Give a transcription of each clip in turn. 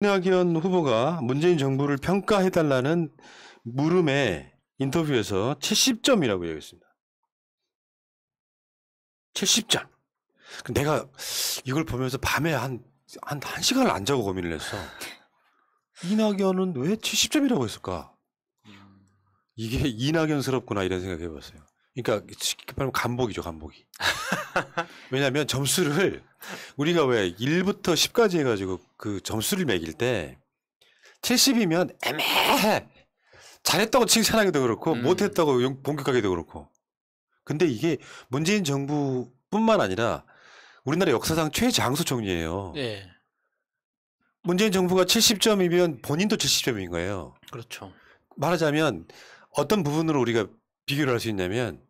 이낙연 후보가 문재인 정부를 평가해달라는 물음에 인터뷰에서 70점이라고 얘기했습니다. 70점. 내가 이걸 보면서 밤에 한 1시간을 안 자고 고민을 했어. 이낙연은 왜 70점이라고 했을까? 이게 이낙연스럽구나 이런 생각 해봤어요. 그러니까 쉽게 말하면 간복이죠, 간복이. 왜냐하면 점수를 우리가 왜 1부터 10까지 해가지고 그 점수를 매길 때 70이면 애매해. 잘했다고 칭찬하기도 그렇고 못했다고 공격하기도 그렇고. 근데 이게 문재인 정부뿐만 아니라 우리나라 역사상 최장수 총리예요. 네. 문재인 정부가 70점이면 본인도 70점인 거예요. 그렇죠. 말하자면 어떤 부분으로 우리가 비교를 할 수 있냐면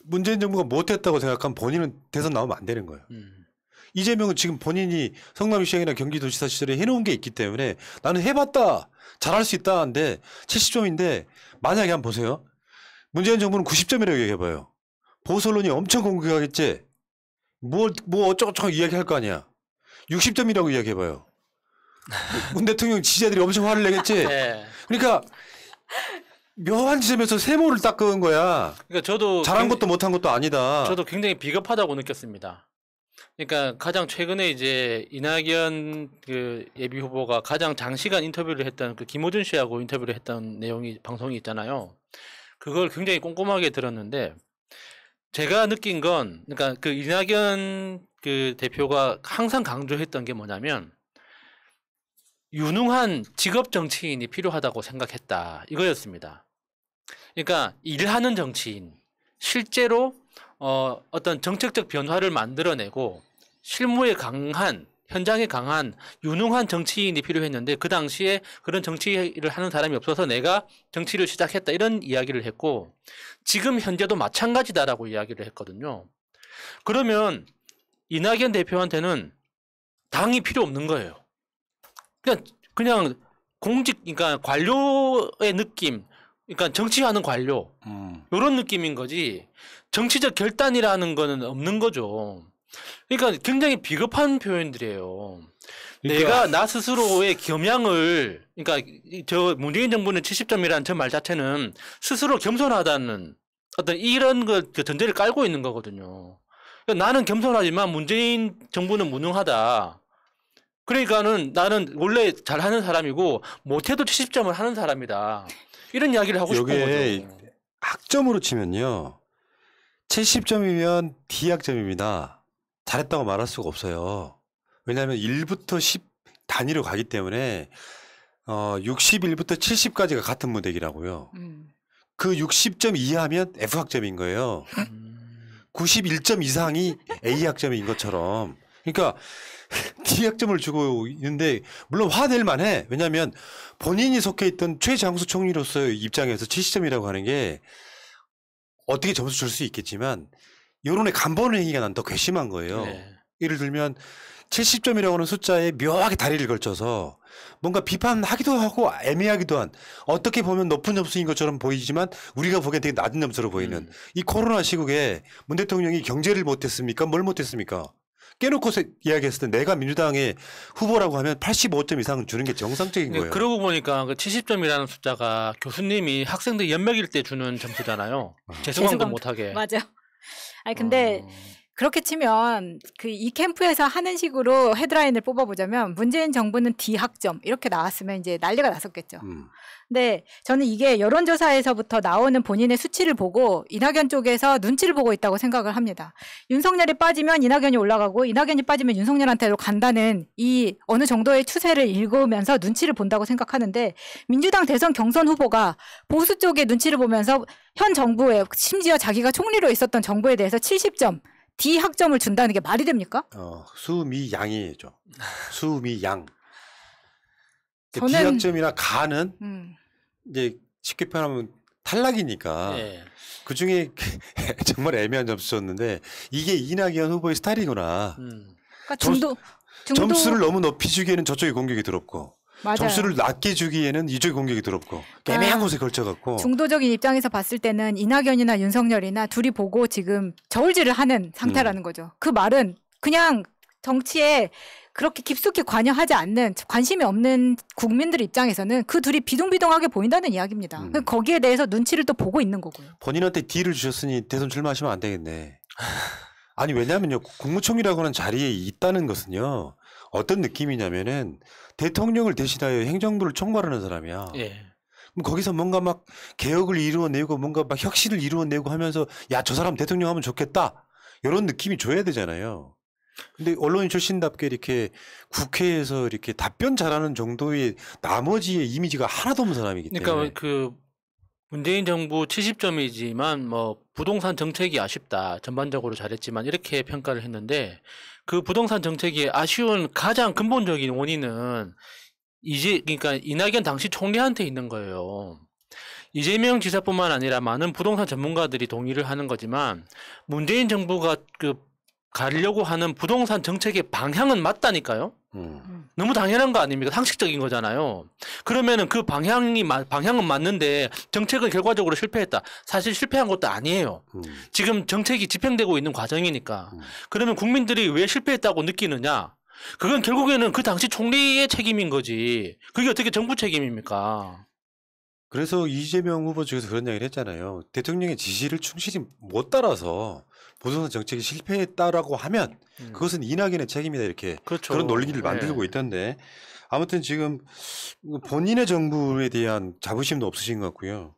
문재인 정부가 못했다고 생각하면 본인은 대선 나오면 안 되는 거예요. 이재명은 지금 본인이 성남시장이나 경기도지사 시절에 해놓은 게 있기 때문에 나는 해봤다. 잘할 수 있다. 한데 70점인데 만약에 한번 보세요. 문재인 정부는 90점이라고 얘기해봐요. 보수 언론이 엄청 공격하겠지. 뭐 어쩌고저쩌고 이야기할 거 아니야. 60점이라고 이야기해봐요. 문 대통령 지지자들이 엄청 화를 내겠지. 네. 그러니까 묘한 지점에서 세모를 딱 그은 거야. 그러니까 저도 잘한 것도 못한 것도 아니다. 저도 굉장히 비겁하다고 느꼈습니다. 그러니까 가장 최근에 이제 이낙연 그 예비 후보가 가장 장시간 인터뷰를 했던 그 김호준 씨하고 인터뷰를 했던 내용이 방송이 있잖아요. 그걸 굉장히 꼼꼼하게 들었는데 제가 느낀 건 그러니까 그 이낙연 그 대표가 항상 강조했던 게 뭐냐면 유능한 직업 정치인이 필요하다고 생각했다 이거였습니다. 그러니까 일하는 정치인, 실제로 어떤 정책적 변화를 만들어내고 실무에 강한, 현장에 강한 유능한 정치인이 필요했는데 그 당시에 그런 정치를 하는 사람이 없어서 내가 정치를 시작했다 이런 이야기를 했고 지금 현재도 마찬가지다라고 이야기를 했거든요. 그러면 이낙연 대표한테는 당이 필요 없는 거예요. 그냥 공직, 그러니까 관료의 느낌, 그러니까 정치하는 관료 이런 느낌인 거지 정치적 결단이라는 거는 없는 거죠. 그러니까 굉장히 비겁한 표현들이에요. 내가 나 스스로의 겸양을 그러니까 저 문재인 정부는 70점이라는 저 말 자체는 스스로 겸손하다는 어떤 이런 그 전제를 깔고 있는 거거든요. 그러니까 나는 겸손하지만 문재인 정부는 무능하다. 그러니까는 나는 원래 잘하는 사람이고 못해도 70점을 하는 사람이다. 이런 이야기를 하고 싶은 거죠. 학점으로 치면요. 70점이면 D학점입니다. 잘했다고 말할 수가 없어요. 왜냐하면 1부터 10 단위로 가기 때문에 61부터 70까지가 같은 문맥이라고요. 그 60점 이하면 F학점인 거예요. 91점 이상이 A학점인 것처럼. 그러니까 D학점을 주고 있는데 물론 화낼 만해. 왜냐하면 본인이 속해 있던 최장수 총리로서의 입장에서 70점이라고 하는 게 어떻게 점수 줄 수 있겠지만 여론의 간번 행위가 난 더 괘씸한 거예요. 네. 예를 들면 70점이라고 하는 숫자에 묘하게 다리를 걸쳐서 뭔가 비판하기도 하고 애매하기도 한 어떻게 보면 높은 점수인 것처럼 보이지만 우리가 보기엔 되게 낮은 점수로 보이는 이 코로나 시국에 문 대통령이 경제를 못했습니까? 뭘 못했습니까? 깨놓고 이야기했을 때 내가 민주당의 후보라고 하면 85점 이상은 주는 게 정상적인 거예요. 그러고 보니까 그 70점이라는 숫자가 교수님이 학생들 연맥일 때 주는 점수잖아요. 재수강도 못하게. 맞아. 아니 근데 그렇게 치면 그 이 캠프에서 하는 식으로 헤드라인을 뽑아보자면 문재인 정부는 D학점 이렇게 나왔으면 이제 난리가 났었겠죠. 근데 저는 이게 여론조사에서부터 나오는 본인의 수치를 보고 이낙연 쪽에서 눈치를 보고 있다고 생각을 합니다. 윤석열이 빠지면 이낙연이 올라가고 이낙연이 빠지면 윤석열한테로 간다는 이 어느 정도의 추세를 읽으면서 눈치를 본다고 생각하는데 민주당 대선 경선 후보가 보수 쪽의 눈치를 보면서 현 정부에 심지어 자기가 총리로 있었던 정부에 대해서 70점 D학점을 준다는 게 말이 됩니까? 수미양이죠. 수미양. 저는 D학점이나 가는 이제 쉽게 표현하면 탈락이니까 네. 그중에 정말 애매한 점수였는데 이게 이낙연 후보의 스타일이구나. 그러니까 점수를 너무 높이 주기에는 저쪽에 공격이 더럽고 맞아요. 점수를 낮게 주기에는 이쪽에 공격이 더럽고 애매한 곳에 걸쳐갖고 중도적인 입장에서 봤을 때는 이낙연이나 윤석열이나 둘이 보고 지금 저울질을 하는 상태라는 거죠. 그 말은 그냥 정치에 그렇게 깊숙이 관여하지 않는 관심이 없는 국민들 입장에서는 그 둘이 비동비동하게 보인다는 이야기입니다. 거기에 대해서 눈치를 또 보고 있는 거고요. 본인한테 딜을 주셨으니 대선 출마하시면 안 되겠네. 아니 왜냐면요 국무총리라고 하는 자리에 있다는 것은요 어떤 느낌이냐면은 대통령을 대신하여 행정부를 총괄하는 사람이야. 예. 그럼 거기서 뭔가 막 개혁을 이루어내고 뭔가 막 혁신을 이루어내고 하면서 야 저 사람 대통령 하면 좋겠다 이런 느낌이 줘야 되잖아요. 근데 언론인 출신답게 이렇게 국회에서 이렇게 답변 잘하는 정도의 나머지의 이미지가 하나도 없는 사람이기 때문에. 그러니까 그 문재인 정부 70점이지만 뭐 부동산 정책이 아쉽다. 전반적으로 잘했지만 이렇게 평가를 했는데 그 부동산 정책이 아쉬운 가장 근본적인 원인은 그러니까 이낙연 당시 총리한테 있는 거예요. 이재명 지사뿐만 아니라 많은 부동산 전문가들이 동의를 하는 거지만 문재인 정부가 가려고 하는 부동산 정책의 방향은 맞다니까요. 너무 당연한 거 아닙니까? 상식적인 거잖아요. 그러면은 그 방향은 맞는데 정책은 결과적으로 실패했다. 사실 실패한 것도 아니에요. 지금 정책이 집행되고 있는 과정이니까. 그러면 국민들이 왜 실패했다고 느끼느냐? 그건 결국에는 그 당시 총리의 책임인 거지. 그게 어떻게 정부 책임입니까? 그래서 이재명 후보 측에서 그런 이야기를 했잖아요. 대통령의 지시를 충실히 못 따라서 부동산 정책이 실패했다라고 하면 그것은 이낙연의 책임이다 이렇게 그렇죠. 그런 논리를 만들고 있던데 아무튼 지금 본인의 정부에 대한 자부심도 없으신 것 같고요.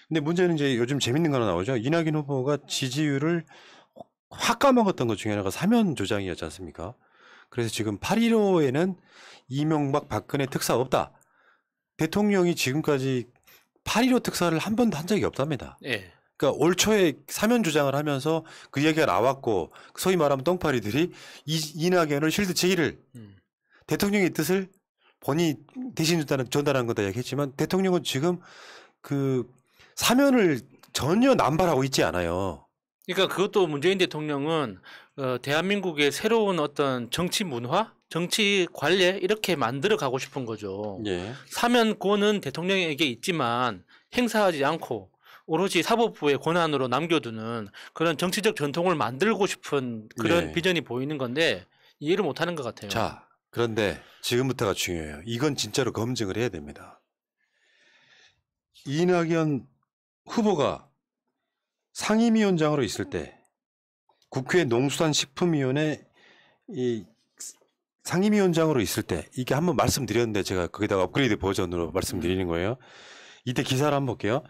근데 문제는 이제 요즘 재밌는 거 하나 나오죠. 이낙연 후보가 지지율을 확 까먹었던 것 중에 하나가 사면 조장이었지 않습니까? 그래서 지금 8.15에는 이명박 박근혜 특사 없다. 대통령이 지금까지 8.15 특사를 한 번도 한 적이 없답니다. 예. 그러니까 올 초에 사면 조장을 하면서 그 얘기가 나왔고 소위 말하면 똥파리들이 이낙연을 쉴드 치기를 대통령의 뜻을 본인이 대신 전달한 거다 얘기했지만 대통령은 지금 그 사면을 전혀 남발하고 있지 않아요. 그러니까 그것도 문재인 대통령은 대한민국의 새로운 어떤 정치 문화, 정치 관례 이렇게 만들어 가고 싶은 거죠. 예. 사면권은 대통령에게 있지만 행사하지 않고 오로지 사법부의 권한으로 남겨두는 그런 정치적 전통을 만들고 싶은 그런 예. 비전이 보이는 건데 이해를 못하는 것 같아요. 자, 그런데 지금부터가 중요해요. 이건 진짜로 검증을 해야 됩니다. 이낙연 후보가 상임위원장으로 있을 때 국회 농수산식품위원회 이 상임위원장으로 있을 때 이게 한번 말씀드렸는데 제가 거기다가 업그레이드 버전으로 말씀드리는 거예요. 이때 기사를 한번 볼게요.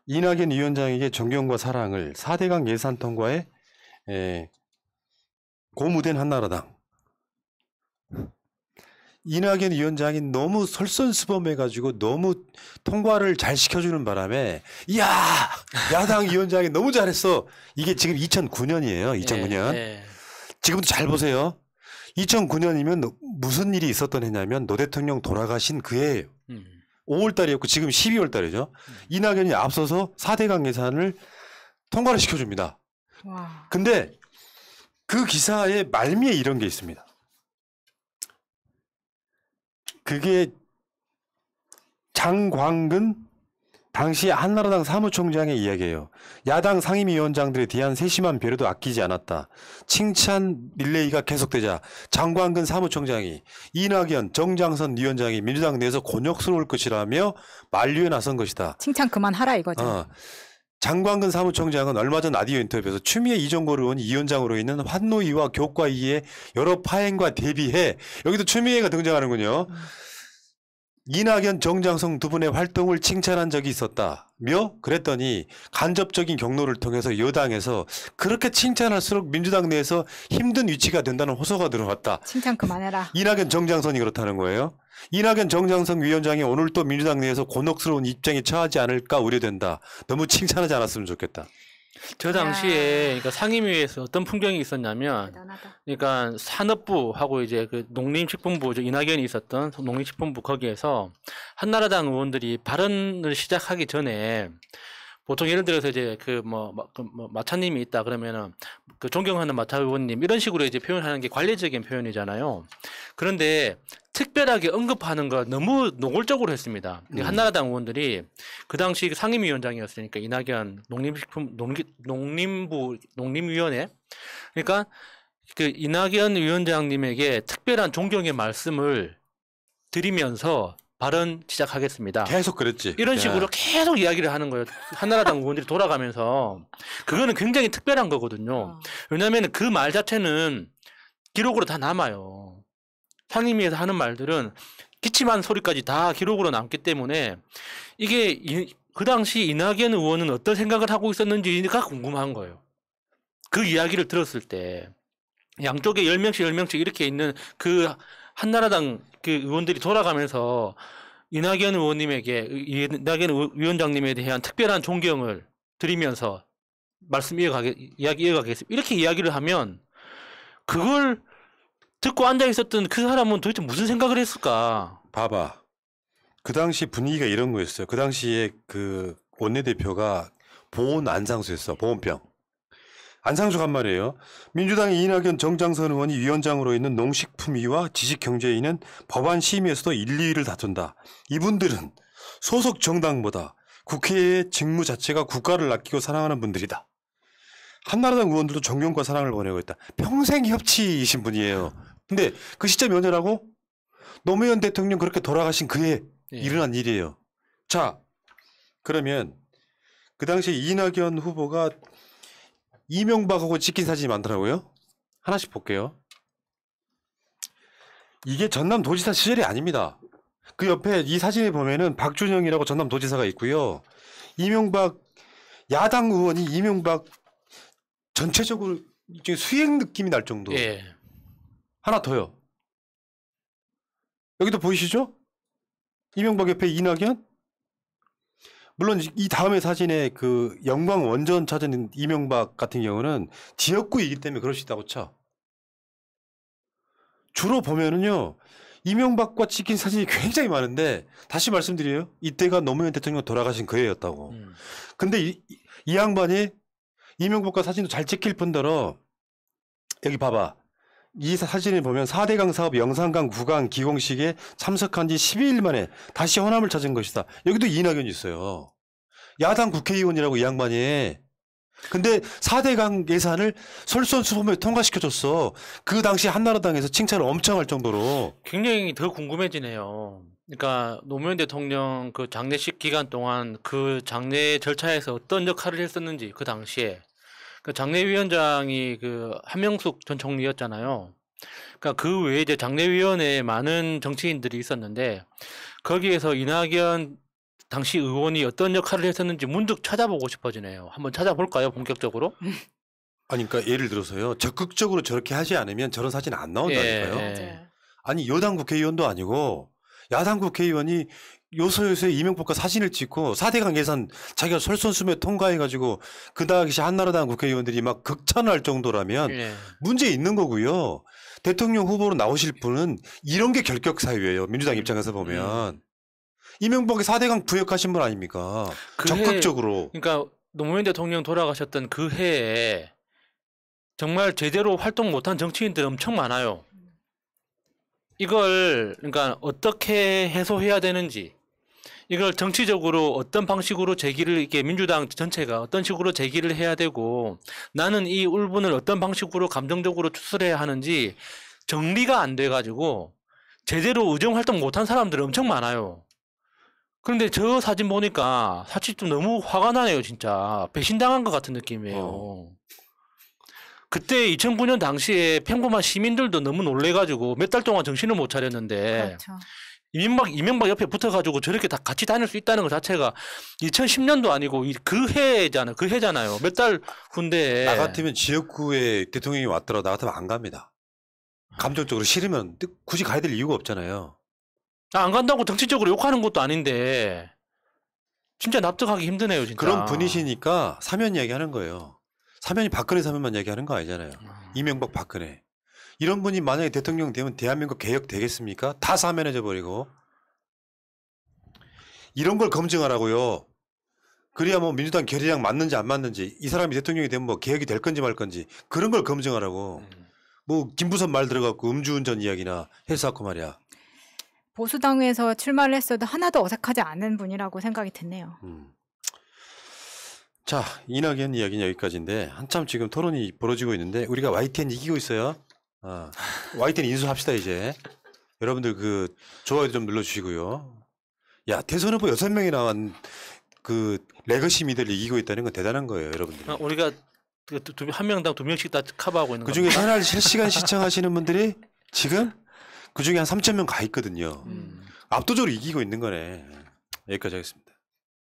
이낙연 위원장에게 존경과 사랑을 4대강 예산 통과에 고무된 한나라당. 이낙연 위원장이 너무 솔선수범해가지고 너무 통과를 잘 시켜주는 바람에 이야 야당 위원장이 너무 잘했어. 이게 지금 2009년이에요. 2009년. 예. 지금도 잘 보세요. 2009년이면 무슨 일이 있었던 해냐면 노 대통령 돌아가신 그 해예요. 5월 달이었고 지금 12월 달이죠. 이낙연이 앞서서 4대강 예산을 통과를 시켜줍니다. 와. 근데 그 기사의 말미에 이런 게 있습니다. 그게 장광근 당시 한나라당 사무총장의 이야기예요. 야당 상임위원장들에 대한 세심한 배려도 아끼지 않았다. 칭찬 릴레이가 계속되자 장광근 사무총장이 이낙연, 정장선 위원장이 민주당 내에서 곤욕스러울 것이라며 만류에 나선 것이다. 칭찬 그만하라 이거죠. 장광근 사무총장은 얼마 전 라디오 인터뷰에서 추미애 이종걸 의원이 위원장으로 있는 환노위와 교과위의 여러 파행과 대비해 여기도 추미애가 등장하는군요. 이낙연, 정장성 두 분의 활동을 칭찬한 적이 있었다며 그랬더니 간접적인 경로를 통해서 여당에서 그렇게 칭찬할수록 민주당 내에서 힘든 위치가 된다는 호소가 들어왔다. 칭찬 그만해라. 이낙연, 정장선이 그렇다는 거예요. 이낙연, 정장선 위원장이 오늘 또 민주당 내에서 곤혹스러운 입장에 처하지 않을까 우려된다. 너무 칭찬하지 않았으면 좋겠다. 저 당시에 그러니까 상임위에서 어떤 풍경이 있었냐면, 대단하다. 그러니까 산업부하고 이제 그 농림식품부 이낙연이 있었던 농림식품부 거기에서 한나라당 의원들이 발언을 시작하기 전에 보통 예를 들어서 이제 마차님이 있다 그러면은 그 존경하는 마차 의원님 이런 식으로 이제 표현하는 게 관례적인 표현이잖아요. 그런데 특별하게 언급하는 거 너무 노골적으로 했습니다. 한나라당 의원들이 그 당시 상임위원장이었으니까 이낙연 농림위원회 그러니까 그 이낙연 위원장님에게 특별한 존경의 말씀을 드리면서 발언 시작하겠습니다. 계속 그랬지. 이런 식으로 계속 이야기를 하는 거예요. 한나라당 의원들이 돌아가면서. 그거는 굉장히 특별한 거거든요. 왜냐하면 그 말 자체는 기록으로 다 남아요. 상임위에서 하는 말들은 기침한 소리까지 다 기록으로 남기 때문에 이게 그 당시 이낙연 의원은 어떤 생각을 하고 있었는지가 궁금한 거예요. 그 이야기를 들었을 때 양쪽에 10명씩 이렇게 있는 그 한나라당 그 의원들이 돌아가면서 이낙연 의원님에게 위원장님에 대한 특별한 존경을 드리면서 이야기 이어가겠습니다. 이렇게 이야기를 하면 그걸 듣고 앉아 있었던 그 사람은 도대체 무슨 생각을 했을까? 봐봐. 그 당시 분위기가 이런 거였어요. 그 당시에 그 원내대표가 보온 안상수였어. 보온병. 안상수가 한 말이에요. 민주당의 이낙연 정장선 의원이 위원장으로 있는 농식품위와 지식경제위는 법안 심의에서도 1, 2위를 다툰다. 이분들은 소속 정당보다 국회의 직무 자체가 국가를 아끼고 사랑하는 분들이다. 한나라당 의원들도 존경과 사랑을 보내고 있다. 평생 협치이신 분이에요. 근데 그 시점이 언제라고? 노무현 대통령 그렇게 돌아가신 그해 일어난 일이에요. 자, 그러면 그 당시 이낙연 후보가 이명박하고 찍힌 사진이 많더라고요. 하나씩 볼게요. 이게 전남도지사 시절이 아닙니다. 그 옆에 이 사진에 보면은 박준영이라고 전남도지사가 있고요. 이명박 야당 의원이 이명박 전체적으로 수행 느낌이 날 정도. 예. 하나 더요. 여기도 보이시죠? 이명박 옆에 이낙연? 물론 이 다음에 사진에 그 영광 원전 찾은 이명박 같은 경우는 지역구이기 때문에 그럴 수 있다고 쳐. 주로 보면은요, 이명박과 찍힌 사진이 굉장히 많은데, 다시 말씀드려요. 이때가 노무현 대통령 돌아가신 그 해였다고. 근데 이 양반이 이명박과 사진도 잘 찍힐 뿐더러, 여기 봐봐. 이 사진을 보면 4대강 사업 영산강 구강 기공식에 참석한 지 12일 만에 다시 호남을 찾은 것이다. 여기도 이낙연이 있어요. 야당 국회의원이라고 이 양반이. 근데 4대강 예산을 솔선수범에 통과시켜줬어. 그 당시 한나라당에서 칭찬을 엄청 할 정도로. 굉장히 더 궁금해지네요. 그러니까 노무현 대통령 그 장례식 기간 동안 그 장례 절차에서 어떤 역할을 했었는지 그 당시에 그 장례위원장이 그 한명숙 전 총리였잖아요. 그러니까 그 외에 이제 장례위원회에 많은 정치인들이 있었는데 거기에서 이낙연 당시 의원이 어떤 역할을 했었는지 문득 찾아보고 싶어지네요. 한번 찾아볼까요, 본격적으로? 아니, 그러니까 예를 들어서요. 적극적으로 저렇게 하지 않으면 저런 사진 안 나온다니까요. 예. 아니, 여당 국회의원도 아니고 야당 국회의원이 요소요소에 이명박과 사진을 찍고 4대강 예산 자기가 솔선수범에 통과해가지고 그 당시 한나라당 국회의원들이 막 극찬할 정도라면 예. 문제 있는 거고요. 대통령 후보로 나오실 분은 이런 게 결격 사유예요. 민주당 입장에서 보면. 이명박이 4대강 부역하신 분 아닙니까? 적극적으로. 그러니까 노무현 대통령 돌아가셨던 그 해에 정말 제대로 활동 못한 정치인들 엄청 많아요. 이걸 그러니까 어떻게 해소해야 되는지, 이걸 정치적으로 어떤 방식으로 제기를 이게 민주당 전체가 어떤 식으로 제기를 해야 되고 나는 이 울분을 어떤 방식으로 감정적으로 추스려야 하는지 정리가 안 돼가지고 제대로 의정 활동 못한 사람들이 엄청 많아요. 그런데 저 사진 보니까 사실 좀 너무 화가 나네요, 진짜. 배신당한 것 같은 느낌이에요. 그때 2009년 당시에 평범한 시민들도 너무 놀래가지고 몇 달 동안 정신을 못 차렸는데 그렇죠. 이명박 옆에 붙어가지고 저렇게 다 같이 다닐 수 있다는 것 자체가 2010년도 아니고 그 해잖아요. 몇 달 후인데. 나 같으면 지역구에 대통령이 왔더라도 나 같으면 안 갑니다. 감정적으로 싫으면 굳이 가야 될 이유가 없잖아요. 안 간다고 정치적으로 욕하는 것도 아닌데 진짜 납득하기 힘드네요, 진짜. 그런 분이시니까 사면 이야기 하는 거예요. 사면이 박근혜 사면만 얘기하는 거 아니잖아요. 이명박 박근혜. 이런 분이 만약에 대통령 되면 대한민국 개혁 되겠습니까? 다 사면해져 버리고. 이런 걸 검증하라고요. 그래야 뭐 민주당 결의랑 맞는지 안 맞는지, 이 사람이 대통령이 되면 뭐 개혁이 될 건지 말 건지, 그런 걸 검증하라고. 뭐 김부선 말 들어갖고 음주운전 이야기나 해서 말이야. 보수당에서 출마를 했어도 하나도 어색하지 않은 분이라고 생각이 드네요. 자, 이낙연 이야기는 여기까지인데 한참 지금 토론이 벌어지고 있는데 우리가 YTN 이기고 있어요. YTN 인수합시다 이제. 여러분들 그 좋아요 좀 눌러주시고요. 야, 대선 후보 6명이 나온 그 레거시 미들을 이기고 있다는 건 대단한 거예요, 여러분들. 우리가 한 명당 2명씩 다 커버하고 있는 그 중에 채널 실시간 시청하시는 분들이 지금 그 중에 한 3,000명 가 있거든요. 압도적으로 이기고 있는 거네. 여기까지 하겠습니다.